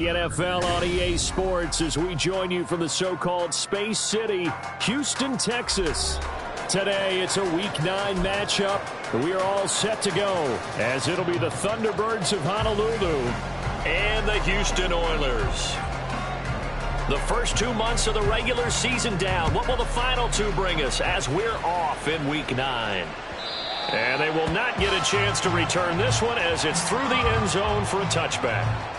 The NFL on EA Sports as we join you from the so-called Space City, Houston, Texas. Today, it's a Week 9 matchup. We are all set to go as it'll be the Thunderbirds of Honolulu and the Houston Oilers. The first 2 months of the regular season down. What will the final two bring us as we're off in Week 9? And they will not get a chance to return this one as it's through the end zone for a touchback.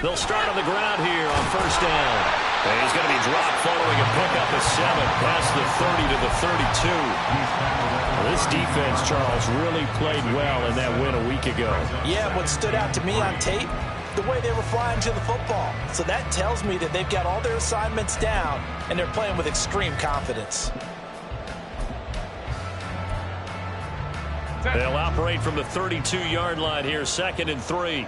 They'll start on the ground here on first down. And he's going to be dropped following a pickup of 7 past the 30 to the 32. Well, this defense, Charles, really played well in that win a week ago. Yeah, what stood out to me on tape, the way they were flying to the football. So that tells me that they've got all their assignments down, and they're playing with extreme confidence. They'll operate from the 32-yard line here, 2nd and 3.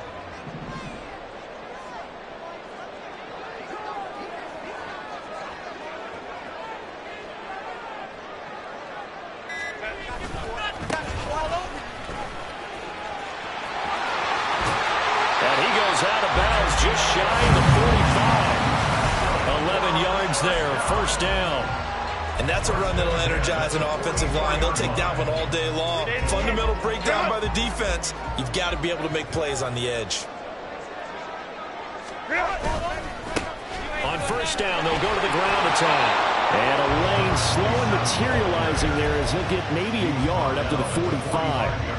Just shy of the 45. 11 yards there, first down. And that's a run that'll energize an offensive line. They'll take that one all day long. Fundamental breakdown by the defense. You've got to be able to make plays on the edge. On first down, they'll go to the ground attack. And a lane slow and materializing there as he'll get maybe a yard up to the 45.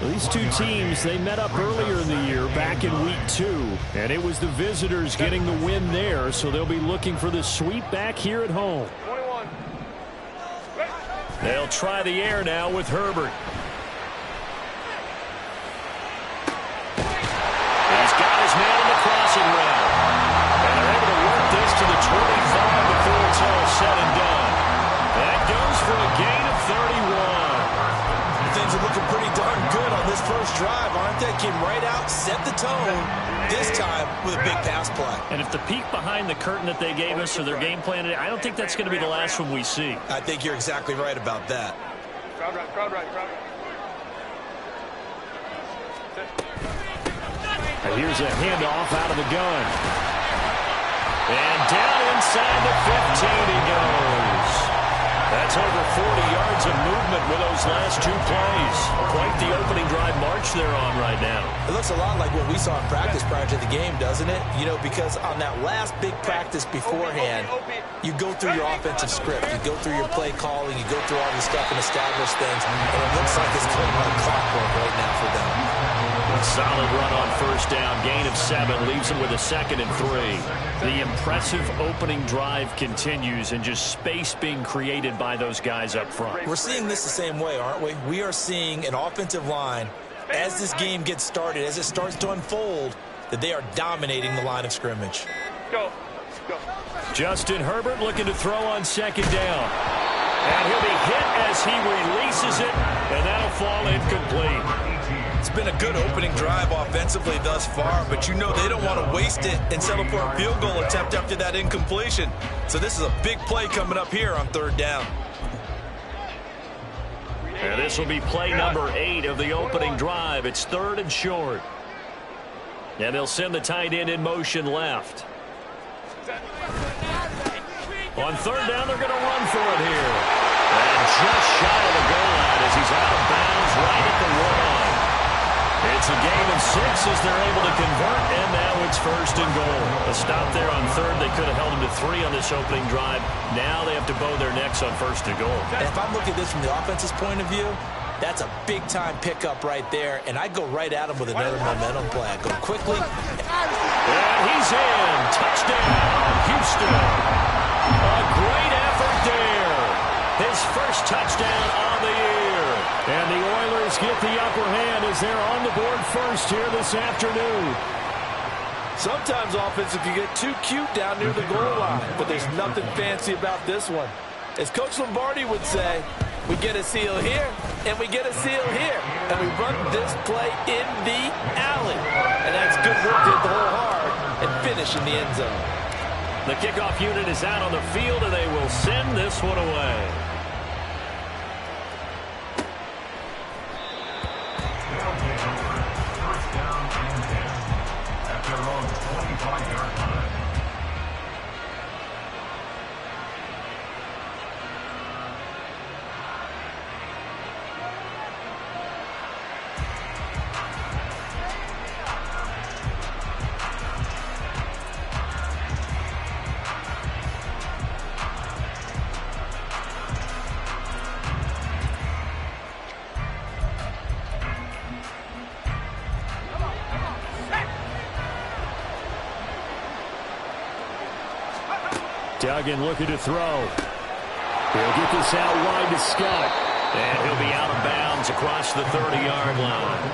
These two teams, they met up earlier in the year back in Week 2, and it was the visitors getting the win there, so they'll be looking for the sweep back here at home. They'll try the air now with Herbert. He's got his man in the crossing route, and they're able to work this to the 25 before it's all said and done. That goes for a gain of 31. Things are looking pretty darn good on this first drive, aren't they? Came right out, set the tone, this time with a big pass play. And if the peek behind the curtain that they gave us or their game plan, I don't think that's going to be the last one we see. I think you're exactly right about that. Crowd right. And here's a handoff out of the gun. And down inside the 15 he goes. That's over 40 yards of movement with those last 2 plays. Quite the opening drive march they're on right now. It looks a lot like what we saw in practice prior to the game, doesn't it? You know, because on that last big practice beforehand, you go through your offensive script. You go through your play calling. You go through all your stuff and establish things. And it looks like it's going like clockwork right now for them. Solid run on first down. Gain of 7 leaves them with a 2nd and 3. The impressive opening drive continues and just space being created by those guys up front. We're seeing this the same way, aren't we? We are seeing an offensive line, as this game gets started, as it starts to unfold, that they are dominating the line of scrimmage. Go. Justin Herbert looking to throw on 2nd down. And he'll be hit as he releases it, and that'll fall incomplete. It's been a good opening drive offensively thus far, but you know they don't want to waste it and settle for a field goal attempt after that incompletion. So this is a big play coming up here on 3rd down. And this will be play number 8 of the opening drive. It's 3rd and short. And they'll send the tight end in motion left. On 3rd down, they're going to run for it here. And just shy of the goal line as he's out of bounds right at the 1. It's a gain of 6 as they're able to convert, and now it's 1st and goal. A stop there on 3rd. They could have held him to 3 on this opening drive. Now they have to bow their necks on 1st and goal. And if I'm looking at this from the offense's point of view, that's a big-time pickup right there, and I go right at him with another momentum play. I go quickly. And he's in. Touchdown, Houston. A great effort there. His first touchdown on the year. And the Oilers get the upper hand as they're on the board first here this afternoon. Sometimes offense can get too cute down near the goal line, but there's nothing fancy about this one. As Coach Lombardi would say, we get a seal here, and we get a seal here, and we run this play in the alley. And that's good work to hit the hole hard and finish in the end zone. The kickoff unit is out on the field, and they will send this one away. First down and 10 at their own 25-yard line. Duggan looking to throw. He'll get this out wide to Scott. And he'll be out of bounds across the 30-yard line.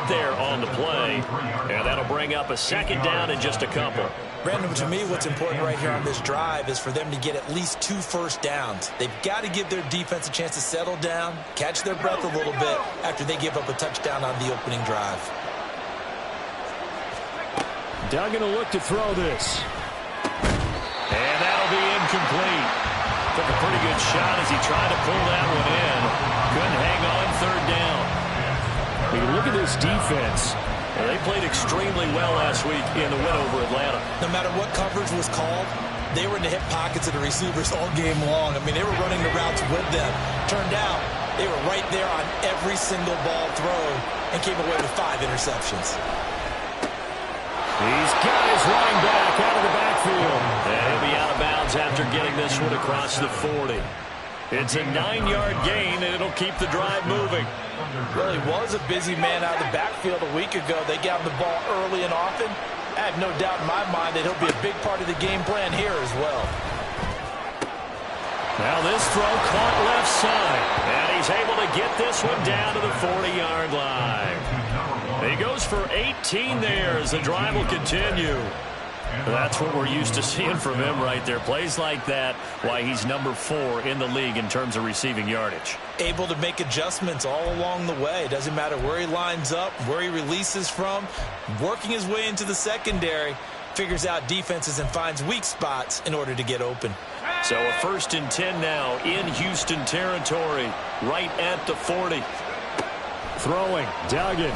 There on the play, and that'll bring up a second down in just a couple. Brandon, to me, what's important right here on this drive is for them to get at least 2 first downs. They've got to give their defense a chance to settle down, catch their breath a little bit after they give up a touchdown on the opening drive. Duggan will look to throw this. And that'll be incomplete. Took a pretty good shot as he tried to pull that one in. Couldn't hang on third down. I mean, look at this defense. They played extremely well last week in the win over Atlanta. No matter what coverage was called, they were in the hip pockets of the receivers all game long. I mean, they were running the routes with them. Turned out, they were right there on every single ball thrown and came away with 5 interceptions. He's got his running back out of the backfield. And he'll be out of bounds after getting this one across the 40. It's a 9-yard gain, and it'll keep the drive moving. Well, he was a busy man out of the backfield a week ago. They got him the ball early and often. I have no doubt in my mind that he'll be a big part of the game plan here as well. Now this throw caught left side. And he's able to get this one down to the 40-yard line. He goes for 18 there as the drive will continue. That's what we're used to seeing from him right there. Plays like that, why he's number 4 in the league in terms of receiving yardage. Able to make adjustments all along the way. Doesn't matter where he lines up, where he releases from. Working his way into the secondary, figures out defenses and finds weak spots in order to get open. So a 1st and 10 now in Houston territory, right at the 40. Throwing, Duggan.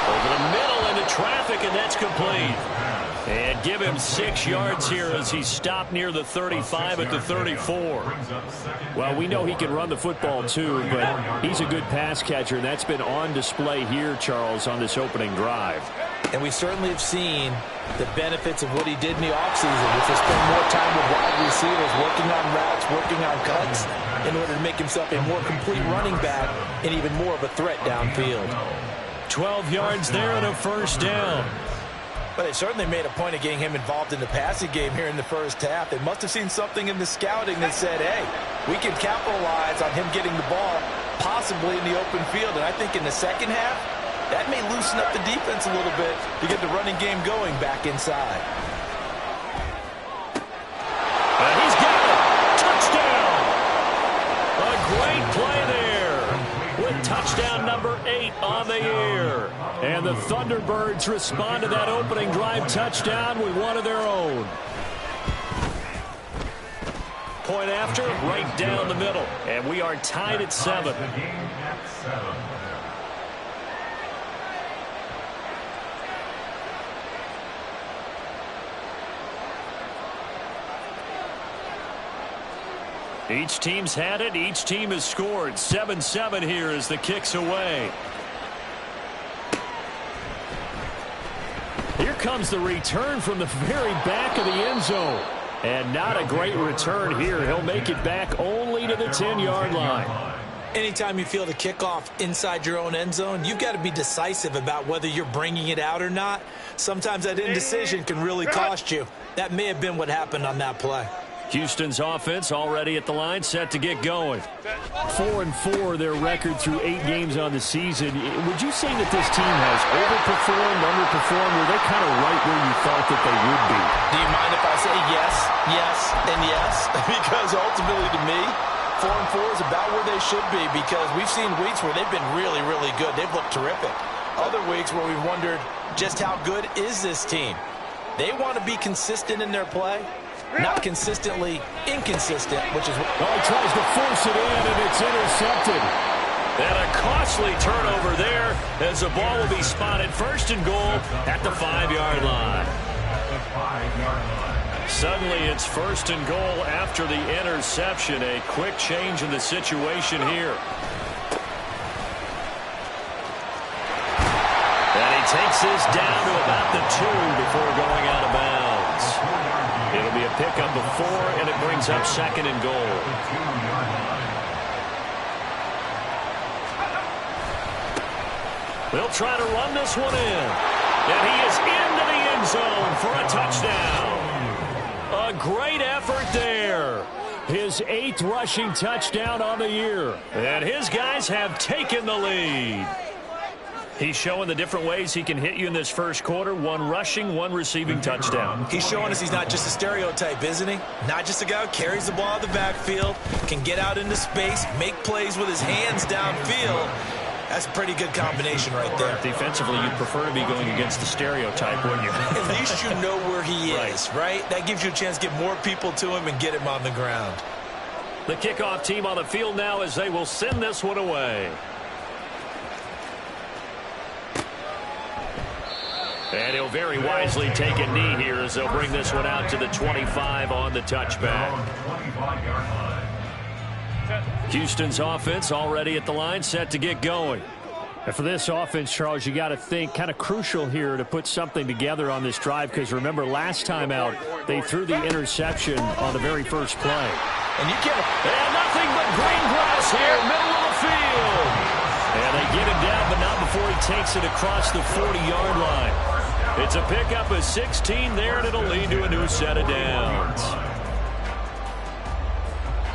Over the middle into traffic, and that's complete. And give him 6 yards here as he's stopped near the 35 at the 34. Well, we know he can run the football too, but he's a good pass catcher, and that's been on display here, Charles, on this opening drive. And we certainly have seen the benefits of what he did in the offseason, which is spend more time with wide receivers, working on routes, working on cuts, in order to make himself a more complete running back and even more of a threat downfield. 12 yards there and a 1st down. But they certainly made a point of getting him involved in the passing game here in the first half. They must have seen something in the scouting that said, hey, we can capitalize on him getting the ball possibly in the open field. And I think in the second half, that may loosen up the defense a little bit to get the running game going back inside. And he's got it. Touchdown. A great play there with touchdown number 8 on the year. And the Thunderbirds respond to that opening drive touchdown with one of their own. Point after, right down the middle. And we are tied at 7. Each team's had it. Each team has scored. 7-7 here as the kick's away. Here comes the return from the very back of the end zone. And not a great return here. He'll make it back only to the 10-yard line. Anytime you feel the kickoff inside your own end zone, you've got to be decisive about whether you're bringing it out or not. Sometimes that indecision can really cost you. That may have been what happened on that play. Houston's offense already at the line, set to get going. 4-4 their record through 8 games on the season. Would you say that this team has overperformed, underperformed, or are they kind of right where you thought that they would be? Do you mind if I say yes, yes, and yes? Because ultimately to me, 4-4 is about where they should be, because we've seen weeks where they've been really, really good. They've looked terrific. Other weeks where we've wondered just how good is this team. They want to be consistent in their play. Not consistently inconsistent, which is what... Oh, he tries to force it in, and it's intercepted. And a costly turnover there as the ball will be spotted first and goal at the 5-yard line. Suddenly it's first and goal after the interception. A quick change in the situation here. And he takes this down to about the 2 before going out of bounds. It'll be a pickup of 4, and it brings up second and goal. They'll try to run this one in. And he is into the end zone for a touchdown. A great effort there. His 8th rushing touchdown on the year. And his guys have taken the lead. He's showing the different ways he can hit you in this first quarter. 1 rushing, 1 receiving touchdown. He's showing us he's not just a stereotype, isn't he? Not just a guy who carries the ball out of the backfield, can get out into space, make plays with his hands downfield. That's a pretty good combination right there. Defensively, you'd prefer to be going against the stereotype, wouldn't you? At least you know where he is, right? That gives you a chance to get more people to him and get him on the ground. The kickoff team on the field now as they will send this one away. And he'll very wisely take a knee here as they'll bring this one out to the 25 on the touchback. Houston's offense already at the line, set to get going. And for this offense, Charles, you got to think kind of crucial here to put something together on this drive, because remember last time out they threw the interception on the very first play. And you can't... And nothing but green grass here, middle of the field. And they get him down, but not before he takes it across the 40-yard line. It's a pickup of 16 there, and it'll lead to a new set of downs.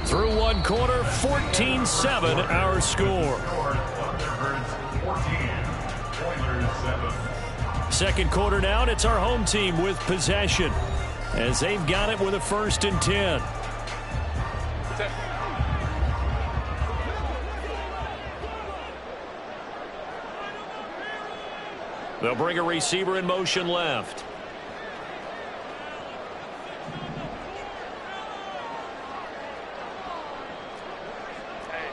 Through 1 quarter, 14-7 our score. Second quarter now, and it's our home team with possession as they've got it with a 1st and 10. They'll bring a receiver in motion left.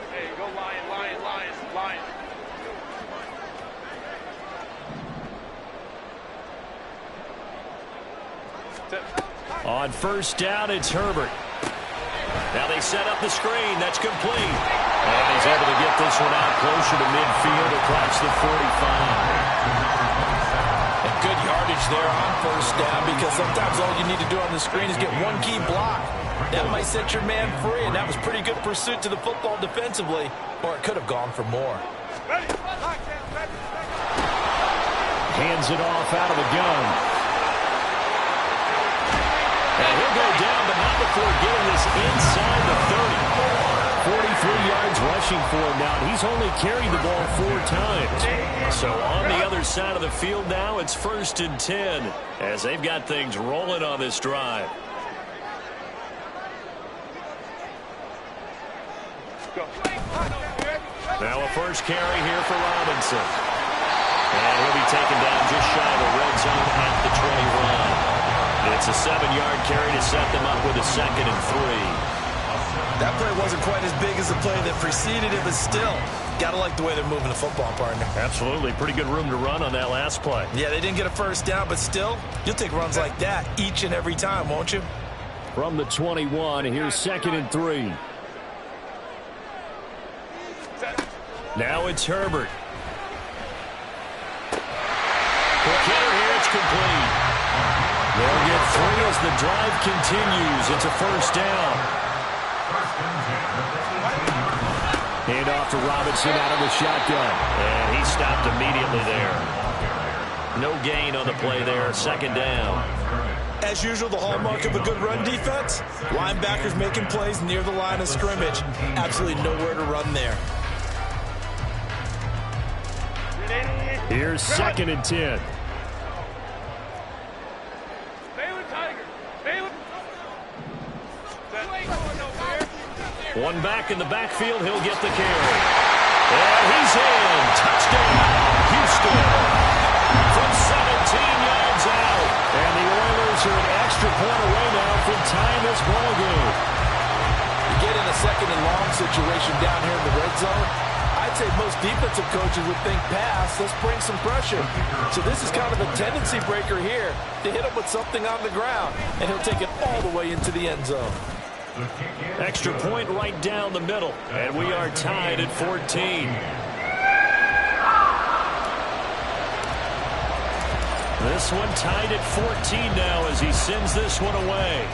Hey, go Lion. On first down, it's Herbert. Now they set up the screen. That's complete. And he's able to get this one out closer to midfield across the 45. And good yardage there on first down, because sometimes all you need to do on the screen is get 1 key block. That might set your man free, and that was pretty good pursuit to the football defensively, or it could have gone for more. Hands it off out of the gun. And he'll go down, but not before getting this inside the 30. 43 yards rushing for him now. He's only carried the ball 4 times. So on the other side of the field now, it's 1st and 10 as they've got things rolling on this drive. Now a first carry here for Robinson. And he'll be taken down just shy of the red zone at the 21. It's a 7-yard carry to set them up with a 2nd and 3. That play wasn't quite as big as the play that preceded it, but still, gotta like the way they're moving the football, partner. Absolutely. Pretty good room to run on that last play. Yeah, they didn't get a first down, but still, you'll take runs like that each and every time, won't you? From the 21, here's 2nd and 3. Now it's Herbert. Quick hitter here, it's complete. They'll get 3 as the drive continues. It's a first down. Hand off to Robinson out of the shotgun. And he stopped immediately there. No gain on the play there. Second down. As usual, the hallmark of a good run defense, linebackers making plays near the line of scrimmage. Absolutely nowhere to run there. Here's 2nd and 10. One back in the backfield, he'll get the carry. And he's in. Touchdown, Houston. From 17 yards out. And the Oilers are an extra point away now from tying this ball game. You get in a 2nd and long situation down here in the red zone. I'd say most defensive coaches would think pass, let's bring some pressure. So this is kind of a tendency breaker here to hit him with something on the ground, and he'll take it all the way into the end zone. Extra point right down the middle, and we are tied at 14. This one tied at 14 now as he sends this one away.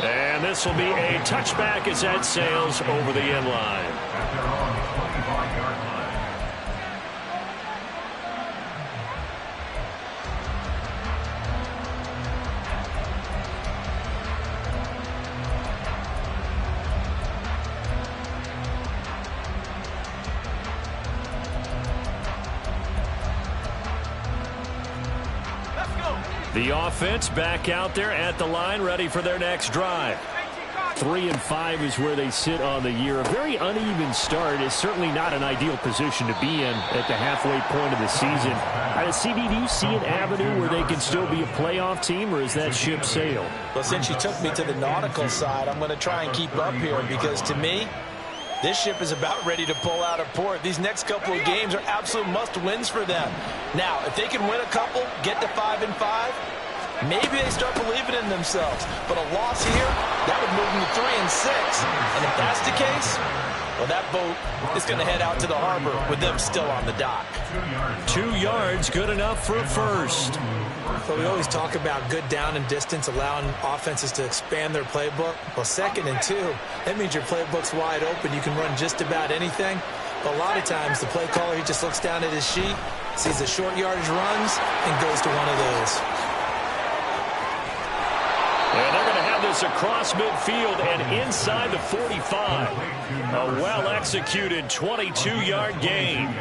And this will be a touchback as that sails over the end line. The offense back out there at the line, ready for their next drive. 3-5 is where they sit on the year. A very uneven start is certainly not an ideal position to be in at the halfway point of the season. CD, do you see an avenue where they can still be a playoff team, or is that ship sailed? Well, since you took me to the nautical side, I'm going to try and keep up here because, to me, this ship is about ready to pull out of port. These next couple of games are absolute must-wins for them. Now, if they can win a couple, get to 5-5, maybe they start believing in themselves. But a loss here, that would move them to 3-6. And if that's the case, well, that boat is going to head out to the harbor with them still on the dock. 2 yards, good enough for a first. So we always talk about good down and distance, allowing offenses to expand their playbook. Well, 2nd and 2, that means your playbook's wide open. You can run just about anything. But a lot of times, the play caller, he just looks down at his sheet, sees the short yardage runs, and goes to one of those. And they're going to have this across midfield and inside the 45. A well-executed 22-yard gain.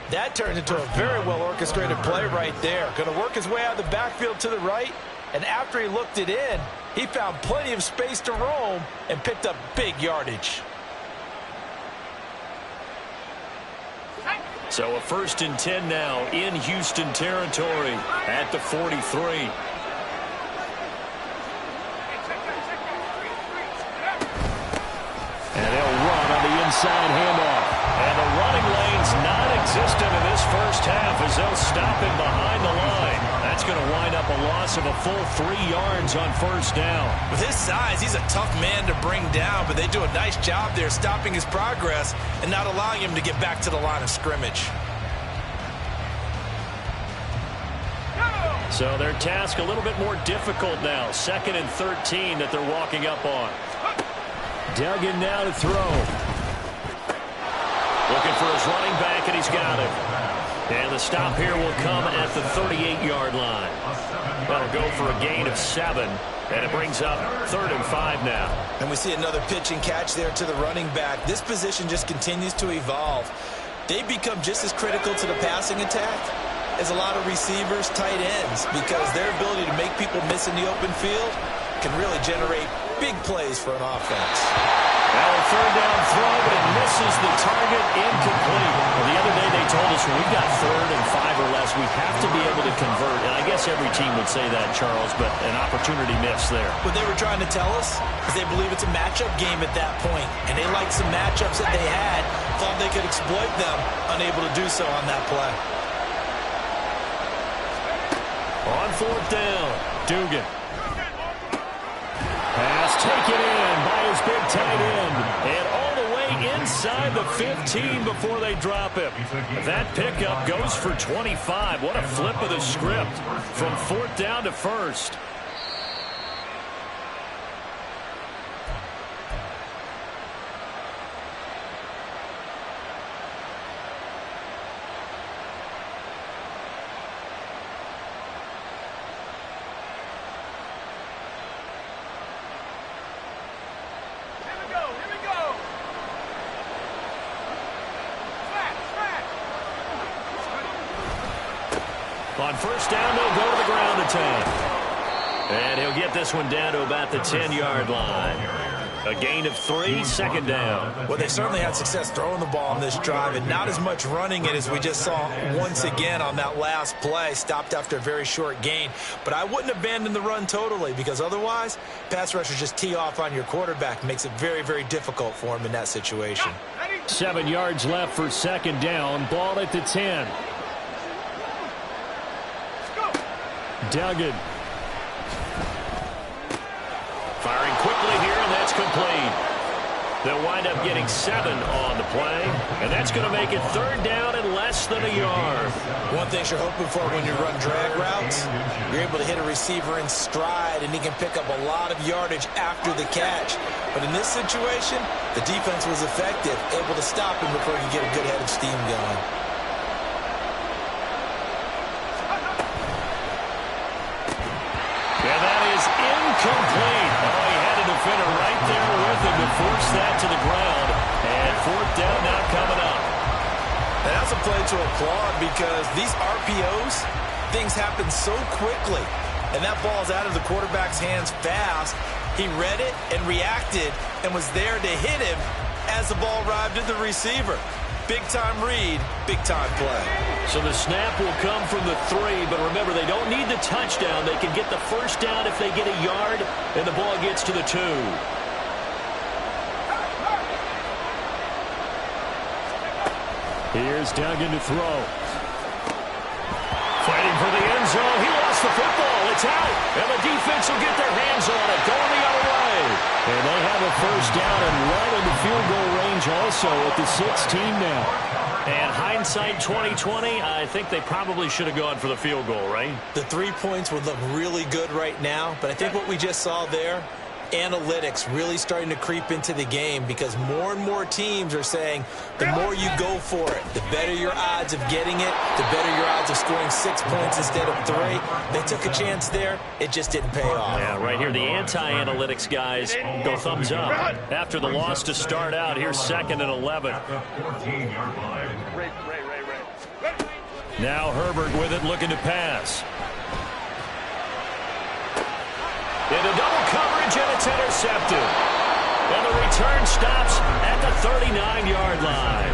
That turns into a very well-orchestrated play right there. Going to work his way out of the backfield to the right, and after he looked it in, he found plenty of space to roam and picked up big yardage. So a 1st and 10 now in Houston territory at the 43. And they'll run on the inside handoff. And the running lane's non-existent in this first half as they'll stop him behind the line. That's going to wind up a loss of a full 3 yards on first down. With his size, he's a tough man to bring down, but they do a nice job there stopping his progress and not allowing him to get back to the line of scrimmage. So their task a little bit more difficult now. 2nd and 13 that they're walking up on. Duggan now to throw. Looking for his running back, and he's got it. And the stop here will come at the 38-yard line. That'll go for a gain of 7, and it brings up 3rd and 5 now. And we see another pitch and catch there to the running back. This position just continues to evolve. They become just as critical to the passing attack as a lot of receivers, tight ends, because their ability to make people miss in the open field can really generate big plays for an offense. Now a 3rd down throw, but it misses the target, incomplete. Well, the other day they told us when we've got 3rd and 5 or less, we have to be able to convert. And I guess every team would say that, Charles, but an opportunity missed there. What they were trying to tell us is they believe it's a matchup game at that point, and they liked some matchups that they had, thought they could exploit them, unable to do so on that play. On 4th down, Dugan. Pass taken in by his big tight end. And all the way inside the 15 before they drop him. That pickup goes for 25. What a flip of the script from 4th down to 1st. On first down, they'll go to the ground attack. And he'll get this one down to about the 10-yard line. A gain of 3, second down. Well, they certainly had success throwing the ball on this drive, and not as much running it as we just saw once again on that last play. Stopped after a very short gain. But I wouldn't abandon the run totally, because otherwise, pass rushers just tee off on your quarterback. Makes it very, very difficult for him in that situation. 7 yards left for second down. Ball at the 10. Duggan. Firing quickly here, and that's complete. They'll wind up getting 7 on the play, and that's going to make it third down and less than a yard. One thing you're hoping for when you run drag routes, you're able to hit a receiver in stride, and he can pick up a lot of yardage after the catch. But in this situation, the defense was effective, able to stop him before he could get a good head of steam going. And that is incomplete. Oh, he had a defender right there with him to force that to the ground. And fourth down now coming up. And that's a play to applaud, because these RPOs, things happen so quickly. And that ball's out of the quarterback's hands fast. He read it and reacted and was there to hit him as the ball arrived at the receiver. Big-time read, big-time play. So the snap will come from the 3, but remember, they don't need the touchdown. They can get the first down if they get a yard, and the ball gets to the 2. Here's Duggan to throw. Fighting for the end zone. He lost the football. It's out, and the defense will get their hands on it. Going the other way. And they have a first down and right in the field goal range also at the 16 now. And hindsight 2020, I think they probably should have gone for the field goal, right? The 3 points would look really good right now, but I think what we just saw there, analytics really starting to creep into the game, because more and more teams are saying the more you go for it, the better your odds of getting it, the better your odds of scoring 6 points instead of 3. They took a chance there. It just didn't pay off. Yeah, right here, the anti-analytics guys go thumbs up. After the loss to start out, here's 2nd and 11. Now Herbert with it, looking to pass. Into double coverage, and it's intercepted. And the return stops at the 39-yard line.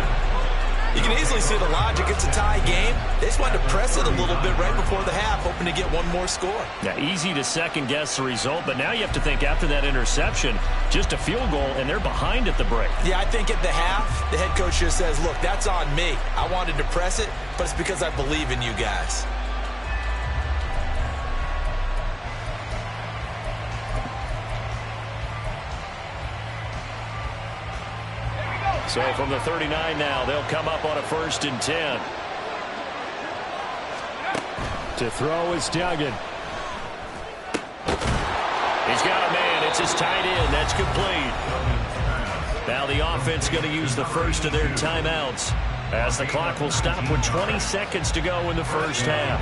You can easily see the logic. It's a tie game. They just wanted to press it a little bit right before the half, hoping to get one more score. Yeah, easy to second-guess the result, but now you have to think after that interception, just a field goal, and they're behind at the break. Yeah, I think at the half, the head coach just says, look, that's on me. I wanted to press it, but it's because I believe in you guys. So from the 39 now, they'll come up on a 1st and 10. To throw is Duggan. He's got a man. It's his tight end. That's complete. Now the offense going to use the first of their timeouts, as the clock will stop with 20 seconds to go in the first half.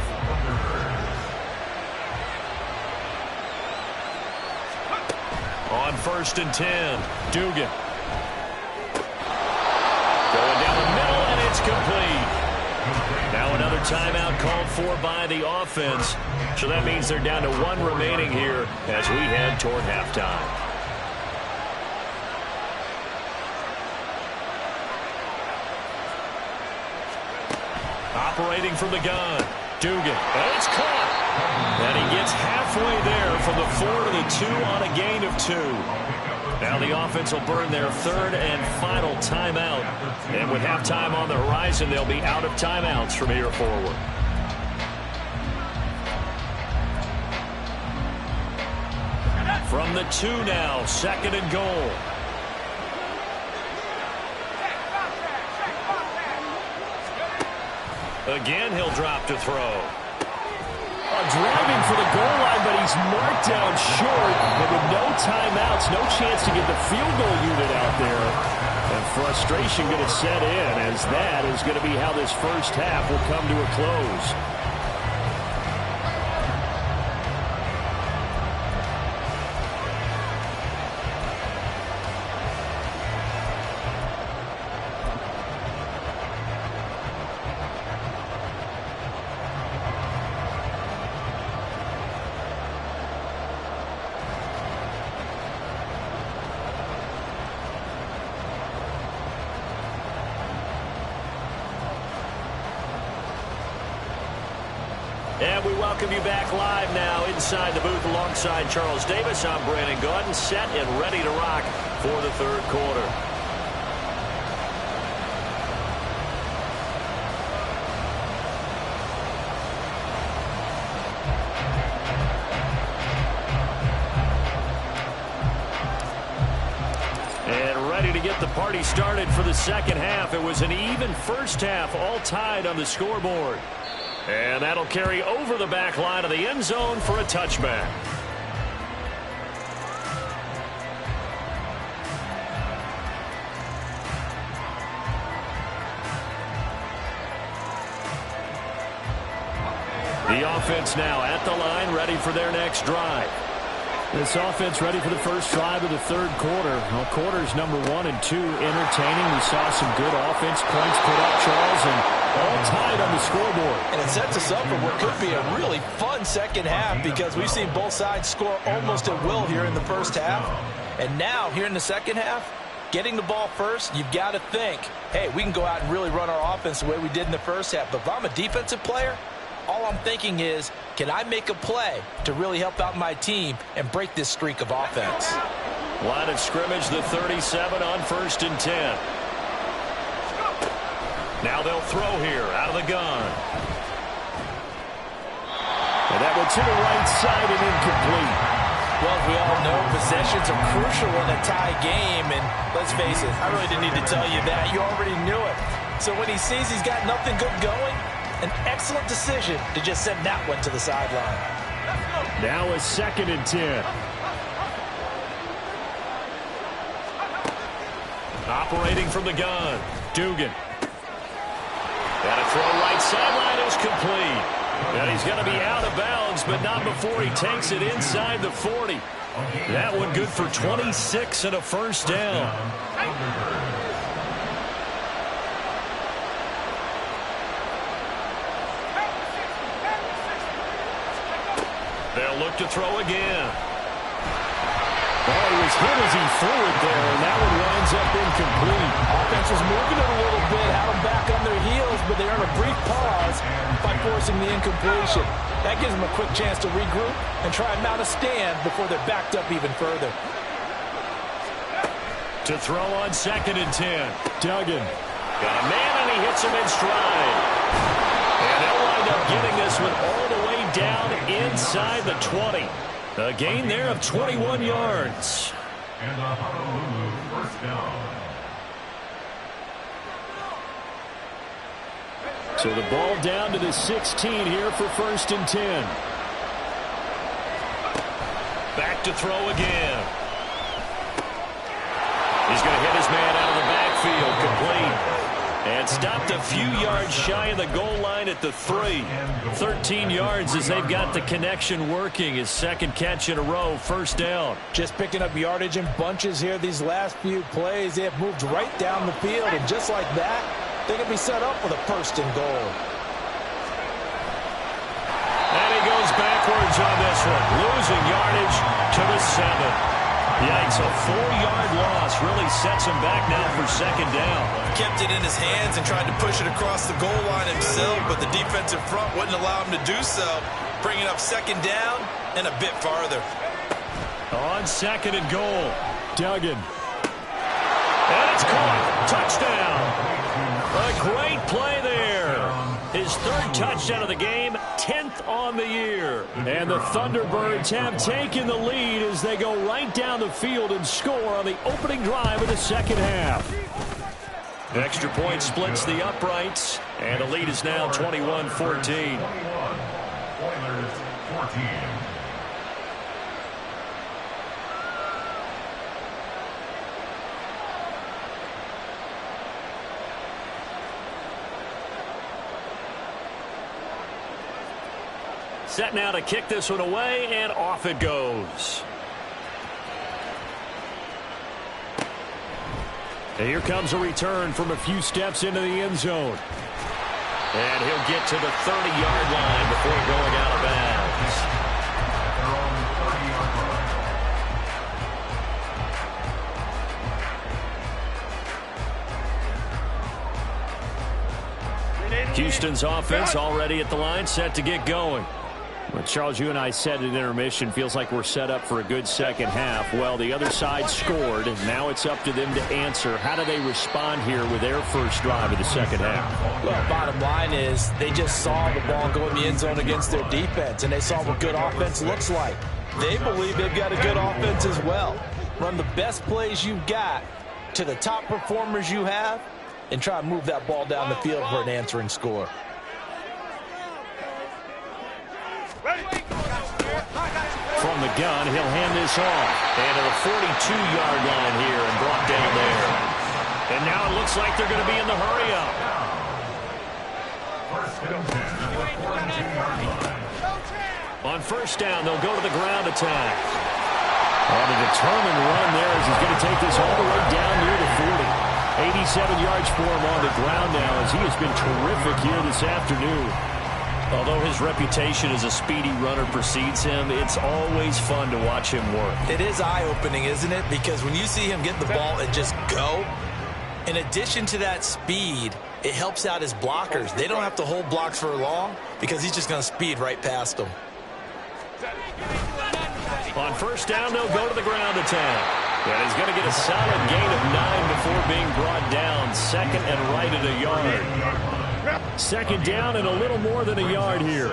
On 1st and 10, Dugan. Going down the middle, and it's complete. Now another timeout called for by the offense. So that means they're down to 1 remaining here as we head toward halftime. Operating from the gun, Dugan. And it's caught. And he gets halfway there from the 4 to the 2 on a gain of 2. Now the offense will burn their 3rd and final timeout. And with halftime on the horizon, they'll be out of timeouts from here forward. From the 2 now, 2nd and goal. Again, he'll drop to throw. Driving for the goal line, but he's marked down short. And with no timeouts, no chance to get the field goal unit out there. And frustration going to set in, as that is going to be how this first half will come to a close. And we welcome you back live now inside the booth alongside Charles Davis. I'm Brandon Gaudin, set and ready to rock for the third quarter. And ready to get the party started for the second half. It was an even first half, all tied on the scoreboard. And that'll carry over the back line of the end zone for a touchback. The offense now at the line, ready for their next drive. This offense ready for the first drive of the third quarter. Well, quarters number 1 and 2 entertaining. We saw some good offense points put up, Charles, and all tied on the scoreboard. And it sets us up for what could be a really fun second half because we've seen both sides score almost at will here in the first half. And now, here in the second half, getting the ball first, you've got to think, hey, we can go out and really run our offense the way we did in the first half. But if I'm a defensive player, all I'm thinking is, can I make a play to really help out my team and break this streak of offense? Line of scrimmage, the 37 on 1st and 10. Now they'll throw here out of the gun. And that one to the right side and incomplete. Well, as we all know, possessions are crucial in a tie game. And let's face it, I really didn't need to tell you that. You already knew it. So when he sees he's got nothing good going, an excellent decision to just send that one to the sideline. Now a 2nd and 10. Operating from the gun, Dugan. And a throw right sideline is complete. And he's going to be out of bounds, but not before he takes it inside the 40. That one good for 26 and a first down. They'll look to throw again. Oh, he was hit as he threw it there, and that one winds up incomplete. Offense was moving it a little bit, had them back on their heels, but they earned a brief pause by forcing the incompletion. That gives them a quick chance to regroup and try and mount a stand before they're backed up even further. To throw on 2nd and 10. Duggan. Got a man, and he hits him in stride. And they'll wind up getting this one all the way down inside the 20. A gain there of 21 yards. And the Honolulu first down. So the ball down to the 16 here for 1st and 10. Back to throw again. He's going to hit his man out of the backfield, complete. And stopped a few yards shy of the goal line at the 3. 13 yards as they've got the connection working. His 2nd catch in a row, first down. Just picking up yardage in bunches here these last few plays. They have moved right down the field, and just like that, they can be set up for the 1st and goal. And he goes backwards on this one, losing yardage to the 7. Yikes, a 4-yard loss really sets him back now for 2nd down. Kept it in his hands and tried to push it across the goal line himself, but the defensive front wouldn't allow him to do so, bringing up 2nd down and a bit farther. On 2nd and goal, Duggan. And it's caught. Touchdown. A great play there. His 3rd touchdown of the game, 10th on the year. And the Thunderbirds have taken the lead as they go right down the field and score on the opening drive of the second half. Extra point splits the uprights, and the lead is now 21-14. 21. Oilers 14. Set now to kick this one away, and off it goes. And here comes a return from a few steps into the end zone. And he'll get to the 30-yard line before going out of bounds. Their own 30-yard line. Houston's offense already at the line, set to get going. Well, Charles, you and I said at intermission, feels like we're set up for a good second half. Well, the other side scored, and now it's up to them to answer. How do they respond here with their first drive of the second half? Well, bottom line is they just saw the ball go in the end zone against their defense, and they saw what good offense looks like. They believe they've got a good offense as well. Run the best plays you've got to the top performers you have, and try and move that ball down the field for an answering score. From the gun, he'll hand this off. And to the 42-yard line here and brought down there. And now it looks like they're going to be in the hurry-up. On first down, they'll go to the ground attack. On a determined run there as he's going to take this all the way down near the 40. 87 yards for him on the ground now as he has been terrific here this afternoon. Although his reputation as a speedy runner precedes him, it's always fun to watch him work. It is eye-opening, isn't it? Because when you see him get the ball and just go, in addition to that speed, it helps out his blockers. They don't have to hold blocks for long because he's just going to speed right past them. On first down, they'll go to the ground attack. And he's going to get a solid gain of 9 before being brought down. Second and right at a yard. Second down and a little more than a yard here.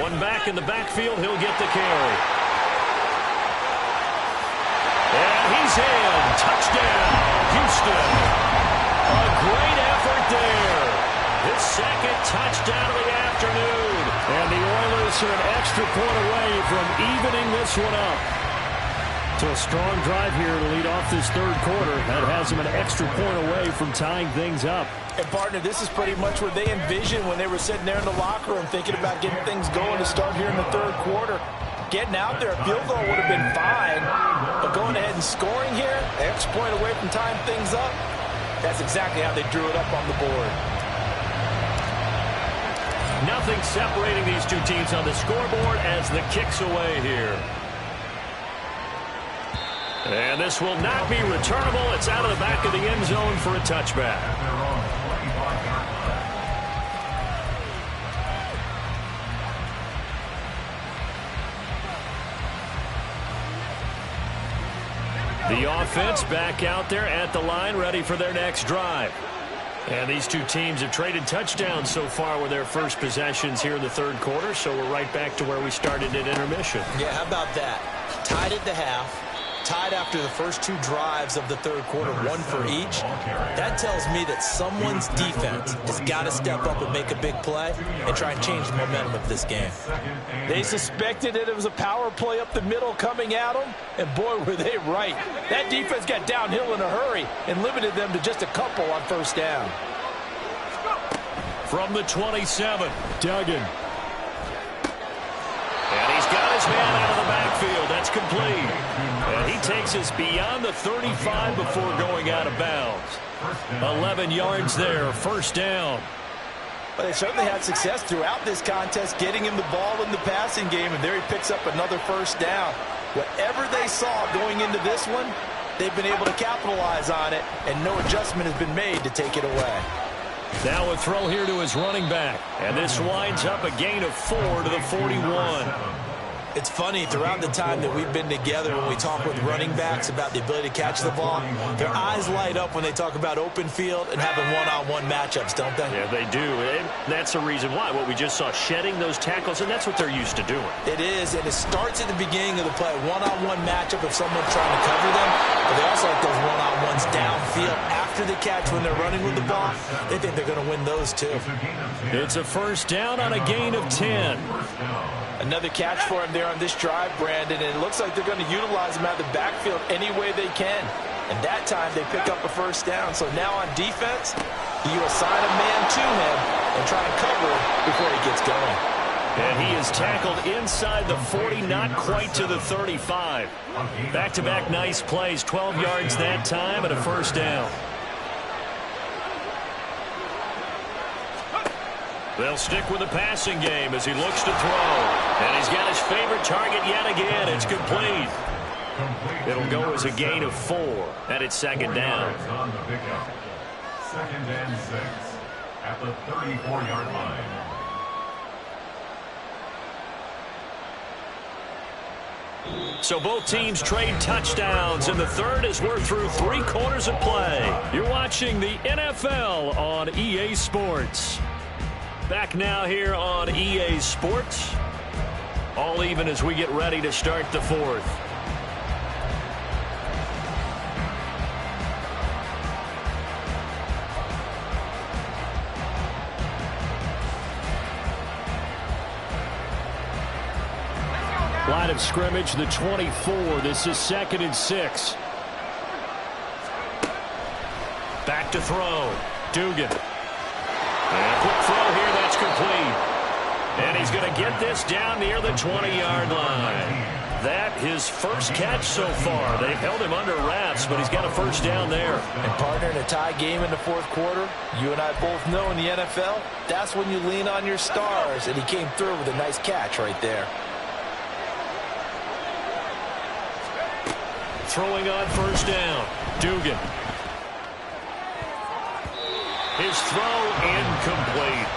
One back in the backfield. He'll get the carry. And he's in. Touchdown, Houston. A great effort there. His second touchdown of the afternoon. And the Oilers are an extra point away from evening this one up. So a strong drive here to lead off this third quarter. That has them an extra point away from tying things up. And, partner, this is pretty much what they envisioned when they were sitting there in the locker room thinking about getting things going to start here in the third quarter. Getting out there, a field goal would have been fine. But going ahead and scoring here, an extra point away from tying things up, that's exactly how they drew it up on the board. Nothing separating these two teams on the scoreboard as the kick's away here. And this will not be returnable. It's out of the back of the end zone for a touchback. The offense back out there at the line, ready for their next drive. And these two teams have traded touchdowns so far with their first possessions here in the third quarter, so we're right back to where we started at intermission. Yeah, how about that? Tied at the half. Tied after the first two drives of the third quarter, one for each. That tells me that someone's defense has got to step up and make a big play and try and change the momentum of this game. They suspected that it was a power play up the middle coming at them, and boy, were they right. That defense got downhill in a hurry and limited them to just a couple on first down. From the 27, Duggan. And he's got his man out of the backfield. That's complete. And he takes us beyond the 35 before going out of bounds. 11 yards there, first down. But they certainly had success throughout this contest getting him the ball in the passing game, and there he picks up another first down. Whatever they saw going into this one, they've been able to capitalize on it, and no adjustment has been made to take it away. Now a throw here to his running back. And this winds up a gain of 4 to the 41. It's funny, throughout the time that we've been together when we talk with running backs about the ability to catch the ball, their eyes light up when they talk about open field and having one-on-one matchups, don't they? Yeah, they do. And that's the reason why. What we just saw, shedding those tackles, and that's what they're used to doing. It is, and it starts at the beginning of the play. One-on-one matchup if someone's trying to cover them, but they also like those one-on-ones downfield after the catch when they're running with the ball. They think they're going to win those too. It's a first down on a gain of 10. Another catch for him there on this drive, Brandon, and it looks like they're going to utilize him out of the backfield any way they can. And that time they pick up a first down. So now on defense, you assign a man to him and try and cover him before he gets going. And he is tackled inside the 40, not quite to the 35. Back-to-back nice plays, 12 yards that time and a first down. They'll stick with the passing game as he looks to throw. And he's got his favorite target yet again. It's complete. It'll go as a gain of 4. And it's second down. Second and 6 at the 34-yard line. So both teams trade touchdowns in the third as we're through 3 quarters of play. You're watching the NFL on EA Sports. Back now here on EA Sports. All even as we get ready to start the fourth. Line of scrimmage, the 24. This is 2nd and 6. Back to throw. Dugan. And a quick throw here, that's complete. And he's going to get this down near the 20-yard line. That his first catch so far. They've held him under wraps, but he's got a first down there. And partner, in a tie game in the fourth quarter, you and I both know in the NFL, that's when you lean on your stars. And he came through with a nice catch right there. Throwing on first down. Dugan. His throw incomplete.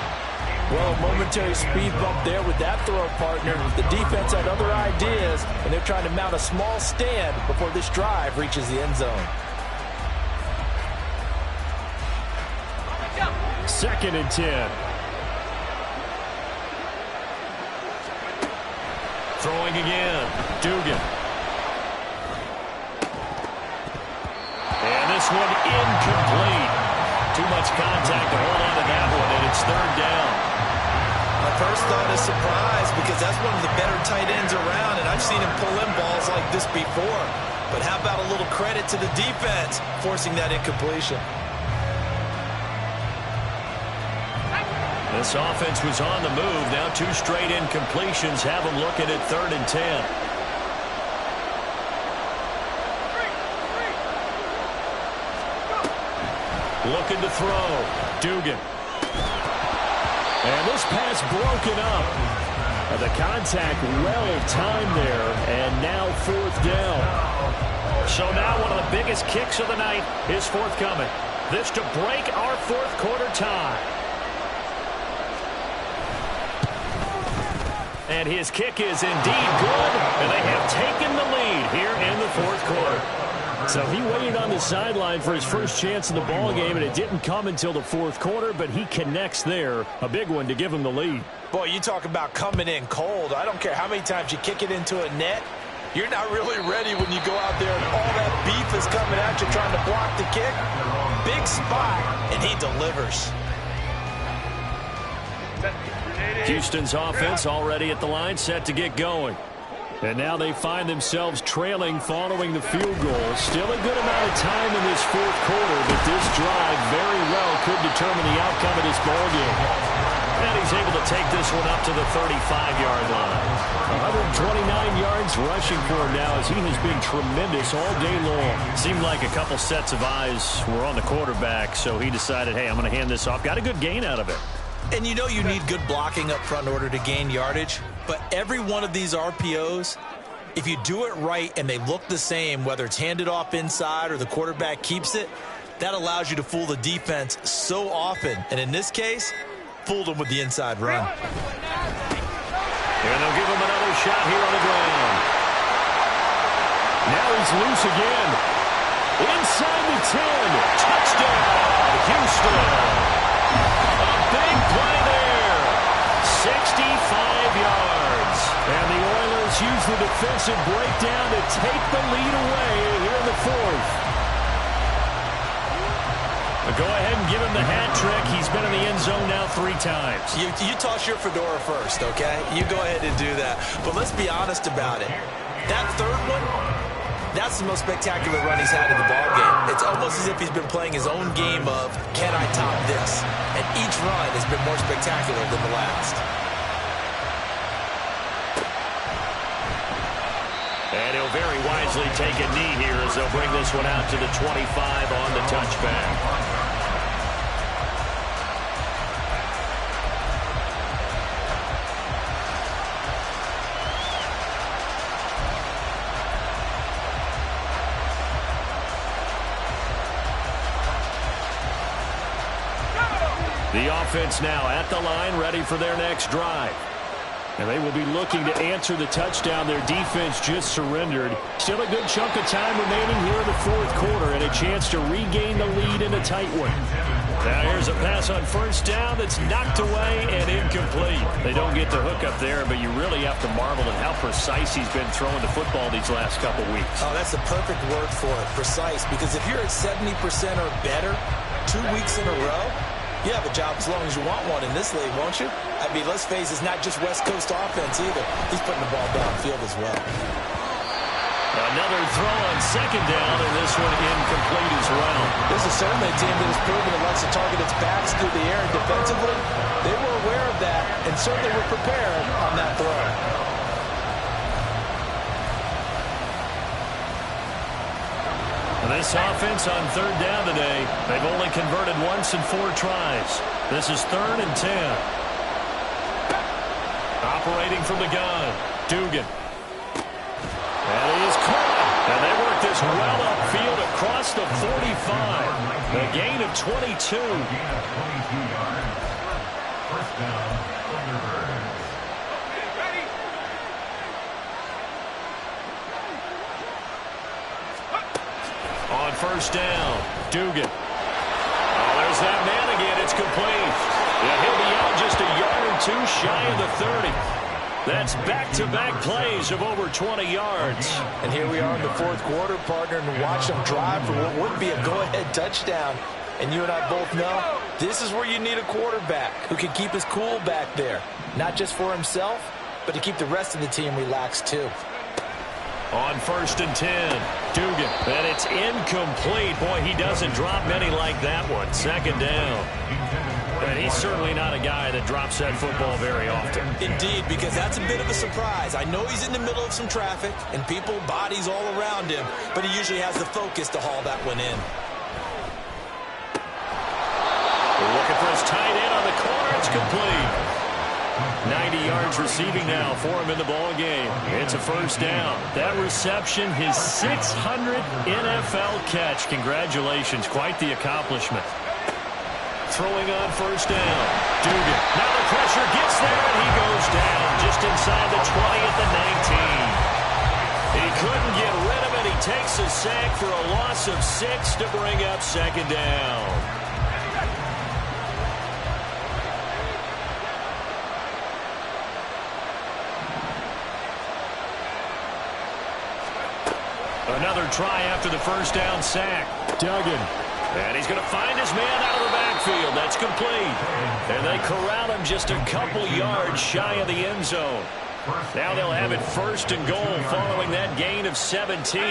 Well, a momentary speed bump there with that throw, partner. The defense had other ideas, and they're trying to mount a small stand before this drive reaches the end zone. 2nd and 10. Throwing again. Dugan. And this one incomplete. Too much contact to hold on to that one, and it's 3rd down. My first thought is surprise, because that's one of the better tight ends around, and I've seen him pull in balls like this before. But how about a little credit to the defense forcing that incompletion? This offense was on the move. Now 2 straight incompletions have them looking at 3rd and 10. Looking to throw. Dugan. And this pass broken up. The contact well timed there. And now 4th down. So now one of the biggest kicks of the night is forthcoming. This to break our 4th quarter tie. And his kick is indeed good. And they have taken the lead here in the 4th quarter. So he waited on the sideline for his first chance in the ball game, and it didn't come until the 4th quarter, but he connects there. A big one to give him the lead. Boy, you talk about coming in cold. I don't care how many times you kick it into a net. You're not really ready when you go out there and all that beef is coming at you trying to block the kick. Big spot, and he delivers. Houston's offense already at the line, set to get going. And now they find themselves trailing following the field goal. Still a good amount of time in this 4th quarter, but this drive very well could determine the outcome of this ball game. And he's able to take this one up to the 35-yard line. 129 yards rushing for him now as he has been tremendous all day long. Seemed like a couple sets of eyes were on the quarterback, so he decided, hey, I'm going to hand this off. Got a good gain out of it. And you know you need good blocking up front in order to gain yardage. But every one of these RPOs, if you do it right and they look the same, whether it's handed off inside or the quarterback keeps it, that allows you to fool the defense so often. And in this case, fooled them with the inside run. And they'll give him another shot here on the ground. Now he's loose again. Inside the 10. Touchdown, Houston. A big play there. 65 yards. And the Oilers use the defensive breakdown to take the lead away here in the 4th. But go ahead and give him the hat trick. He's been in the end zone now 3 times. You toss your fedora first, okay? You go ahead and do that. But let's be honest about it. That 3rd one, that's the most spectacular run he's had in the ballgame. It's almost as if he's been playing his own game of, can I top this? And each run has been more spectacular than the last. And he'll very wisely take a knee here as they'll bring this one out to the 25 on the touchback. The offense now at the line, ready for their next drive. And they will be looking to answer the touchdown their defense just surrendered. Still a good chunk of time remaining here in the fourth quarter and a chance to regain the lead in a tight one. Now here's a pass on first down that's knocked away and incomplete. They don't get the hook up there, but you really have to marvel at how precise he's been throwing the football these last couple weeks. Oh, that's the perfect word for it, precise. Because if you're at 70% or better 2 weeks in a row, you have a job as long as you want one in this league, won't you? I mean, let's face it, it's not just West Coast offense either. He's putting the ball downfield as well. Another throw on second down, and this one incomplete as well. This is certainly a team that has proven it likes to target its backs through the air and defensively. They were aware of that and certainly were prepared on that throw. This offense on third down today, they've only converted once in 4 tries. This is 3rd and 10. Operating from the gun, Dugan. And he is caught. And they work this well upfield across the 45. A gain of 22. First down, Thunderbirds. On first down, Dugan. Oh, there's that man again. It's complete. Yeah, he'll be out just a yard or 2 shy of the 30. That's back-to-back plays of over 20 yards. And here we are in the fourth quarter, partner, and watch them drive for what would be a go-ahead touchdown. And you and I both know this is where you need a quarterback who can keep his cool back there. Not just for himself, but to keep the rest of the team relaxed too. On first and 10, Dugan. And it's incomplete. Boy, he doesn't drop many like that one. Second down. And he's certainly not a guy that drops that football very often. Indeed, because that's a bit of a surprise. I know he's in the middle of some traffic and people, bodies all around him, but he usually has the focus to haul that one in. We're looking for his tight end on the corner. It's complete. 90 yards receiving now for him in the ball game. It's a first down. That reception, his 600th NFL catch. Congratulations. Quite the accomplishment. Throwing on first down. Dugan. Now the pressure gets there, and he goes down just inside the 20 at the 19. He couldn't get rid of it. He takes a sack for a loss of 6 to bring up second down. Another try after the first down sack. Duggan. And he's going to find his man out of the backfield. That's complete. And they corral him just a couple yards shy of the end zone. Now they'll have it first and goal following that gain of 17.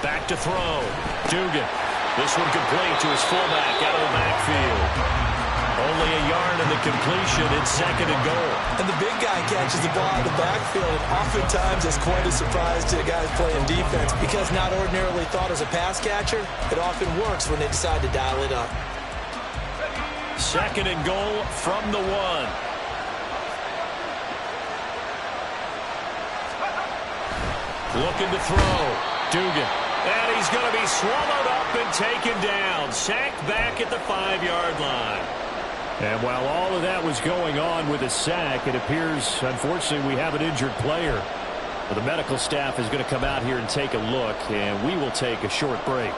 Back to throw. Dugan. This one complete to his fullback out of the backfield. Only a yard in the completion. It's second and goal. And the big guy catches the ball in the backfield, and oftentimes it's quite a surprise to guys playing defense because not ordinarily thought as a pass catcher, it often works when they decide to dial it up. Second and goal from the 1. Looking to throw. Dugan. And he's going to be swallowed up and taken down. Sacked back at the 5-yard line. And while all of that was going on with a sack, it appears, unfortunately, we have an injured player. Well, the medical staff is going to come out here and take a look, and we will take a short break.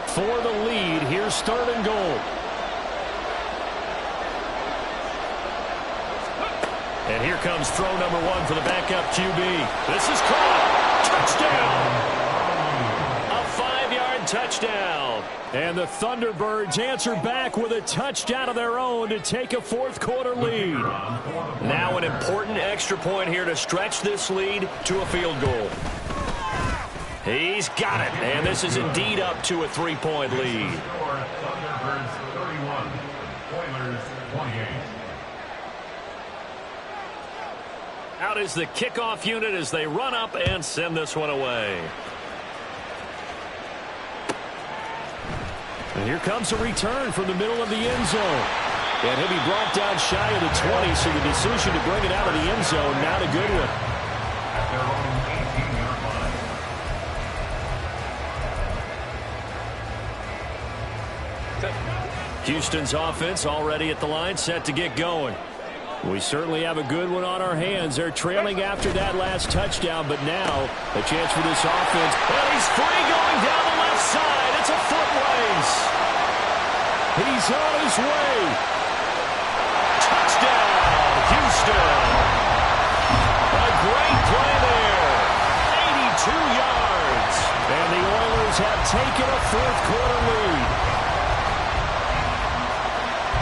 For the lead, here's third and goal. And here comes throw number 1 for the backup QB. This is caught. Touchdown. A 5-yard touchdown. And the Thunderbirds answer back with a touchdown of their own to take a fourth quarter lead. Now an important extra point here to stretch this lead to a field goal. He's got it. And this is indeed up to a 3-point lead. Thunderbirds 31, Oilers 28. Out is the kickoff unit as they run up and send this one away. And here comes a return from the middle of the end zone. And he'll be brought down shy of the 20, so the decision to bring it out of the end zone, not a good one. At their own 18-yard line. Houston's offense already at the line, set to get going. We certainly have a good one on our hands. They're trailing after that last touchdown, but now a chance for this offense. And he's free going down the left side. It's a foot race. He's on his way. Touchdown, Houston. A great play there. 82 yards. And the Oilers have taken a fourth-quarter lead.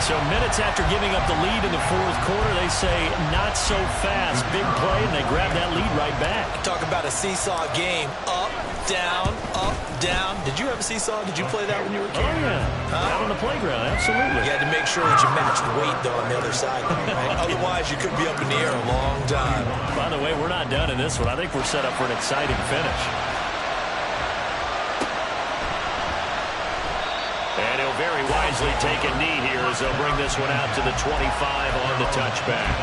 So minutes after giving up the lead in the fourth quarter, they say not so fast. Big play, and they grab that lead right back. Talk about a seesaw game. Up, down, up, down. Did you have a seesaw? Did you play that when you were a kid? Oh, yeah. Out on the playground, absolutely. You had to make sure that you matched weight, though, on the other side. Right? Otherwise, you could be up in the air a long time. By the way, we're not done in this one. I think we're set up for an exciting finish. And he'll very wisely take a knee here as they'll bring this one out to the 25 on the touchback.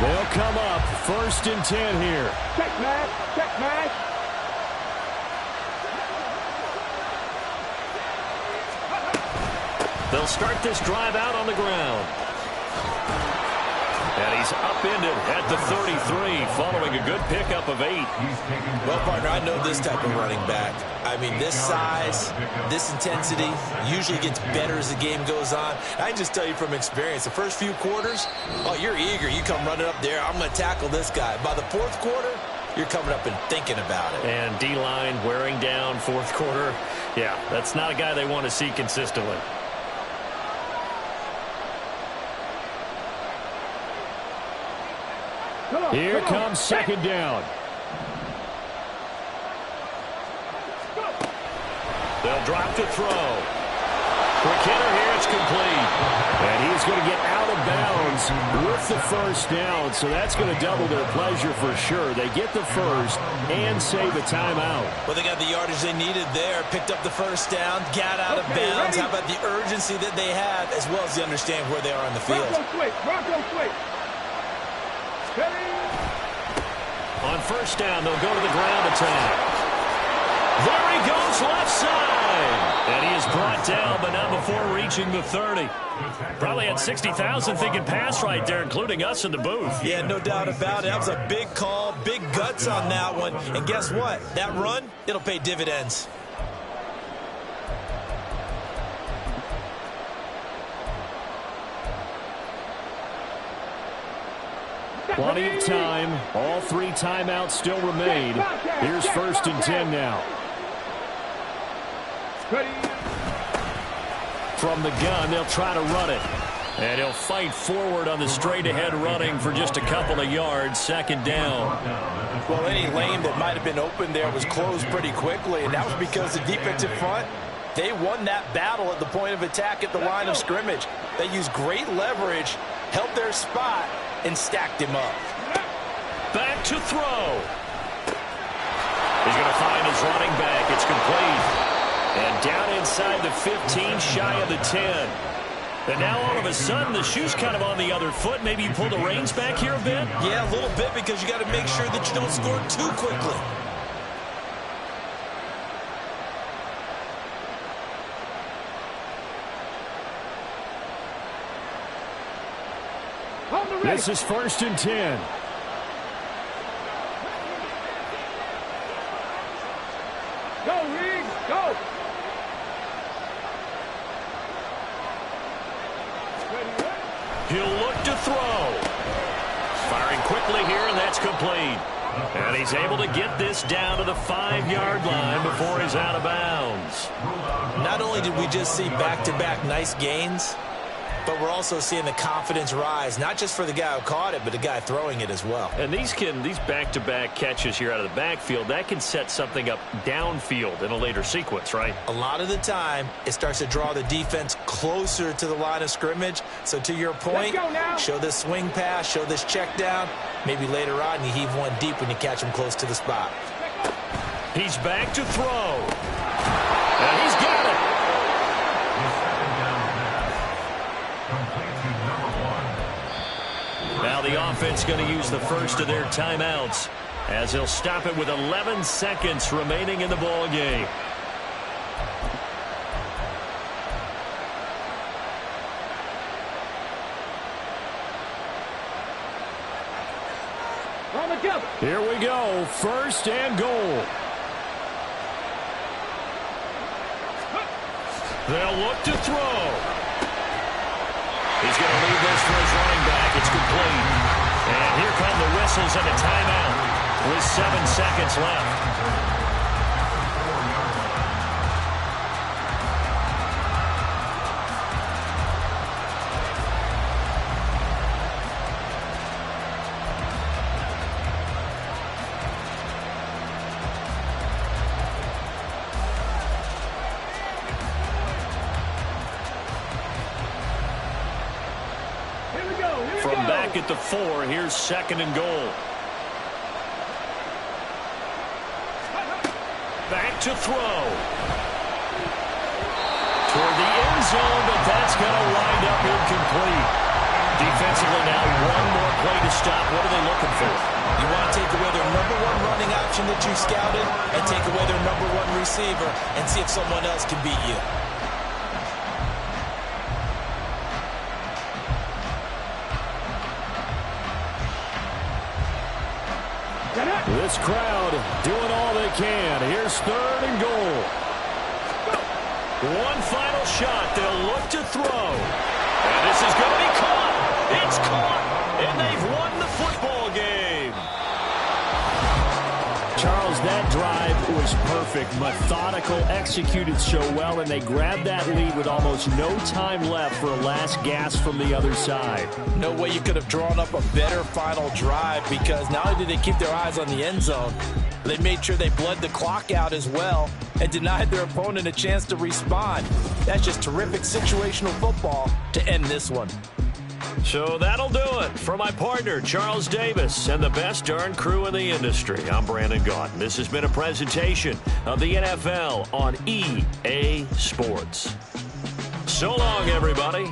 They'll come up 1st and 10 here. Check match. Check match. They'll start this drive out on the ground. And he's upended at the 33 following a good pickup of 8. Well, partner, I know this type of running back. I mean, this size, this intensity usually gets better as the game goes on. I can just tell you from experience, the first few quarters, oh, you're eager. You come running up there, I'm going to tackle this guy. By the fourth quarter, you're coming up and thinking about it. And D-line wearing down fourth quarter. Yeah, that's not a guy they want to see consistently. Here comes 2nd down. They'll drop to throw. Quick hitter here, it's complete. And he's going to get out of bounds with the 1st down, so that's going to double their pleasure for sure. They get the 1st and save a timeout. Well, they got the yardage they needed there, picked up the 1st down, got out of bounds. How about the urgency that they have, as well as the understand where they are on the field? Bronco switch. On 1st down, they'll go to the ground attack. There he goes, left side. And he is brought down, but not before reaching the 30. Probably had 60,000 thinking pass right there, including us in the booth. Yeah, no doubt about it. That was a big call, big guts on that one. And guess what? That run, it'll pay dividends. Plenty of time. All 3 timeouts still remain. Here's 1st and 10 now. From the gun, they'll try to run it. And he'll fight forward on the straight-ahead running for just a couple of yards. 2nd down. Well, any lane that might have been open there was closed pretty quickly, and that was because the defensive front, they won that battle at the point of attack at the line of scrimmage. They used great leverage, held their spot, and stacked him up. Back to throw. He's going to find his running back. It's complete. And down inside the 15, shy of the 10. And now all of a sudden the shoe's kind of on the other foot. Maybe you pull the reins back here a bit? Yeah, a little bit, because you got to make sure that you don't score too quickly. This is 1st and 10. Go, Reed, go. He'll look to throw. Firing quickly here, and that's complete. And he's able to get this down to the 5-yard line before he's out of bounds. Not only did we just see back-to-back nice gains, but we're also seeing the confidence rise, not just for the guy who caught it, but the guy throwing it as well. And these back-to-back catches here out of the backfield, that can set something up downfield in a later sequence, right? A lot of the time, it starts to draw the defense closer to the line of scrimmage. So to your point, show this swing pass, show this check down. Maybe later on you heave one deep when you catch him close to the spot. He's back to throw. And he's got it. Now the offense going to use the first of their timeouts as he'll stop it with 11 seconds remaining in the ball game. Here we go, first and goal. They'll look to throw. He's going to leave this for his running back. It's complete. And here come the whistles and a timeout with 7 seconds left. At the 4, here's second and goal. Back to throw. Toward the end zone, but that's going to wind up incomplete. Defensively now, one more play to stop. What are they looking for? You want to take away their number one running option that you scouted and take away their number one receiver and see if someone else can beat you. This crowd doing all they can. Here's third and goal. One final shot. They'll look to throw. And this is going to be caught. It's caught. And they've won the football game. Charles, that drive was perfect. Methodical, executed so well, and they grabbed that lead with almost no time left for a last gasp from the other side. No way you could have drawn up a better final drive, because not only did they keep their eyes on the end zone, they made sure they bled the clock out as well and denied their opponent a chance to respond. That's just terrific situational football to end this one. So that'll do it for my partner, Charles Davis, and the best darn crew in the industry. I'm Brandon Gaudin. This has been a presentation of the NFL on EA Sports. So long, everybody.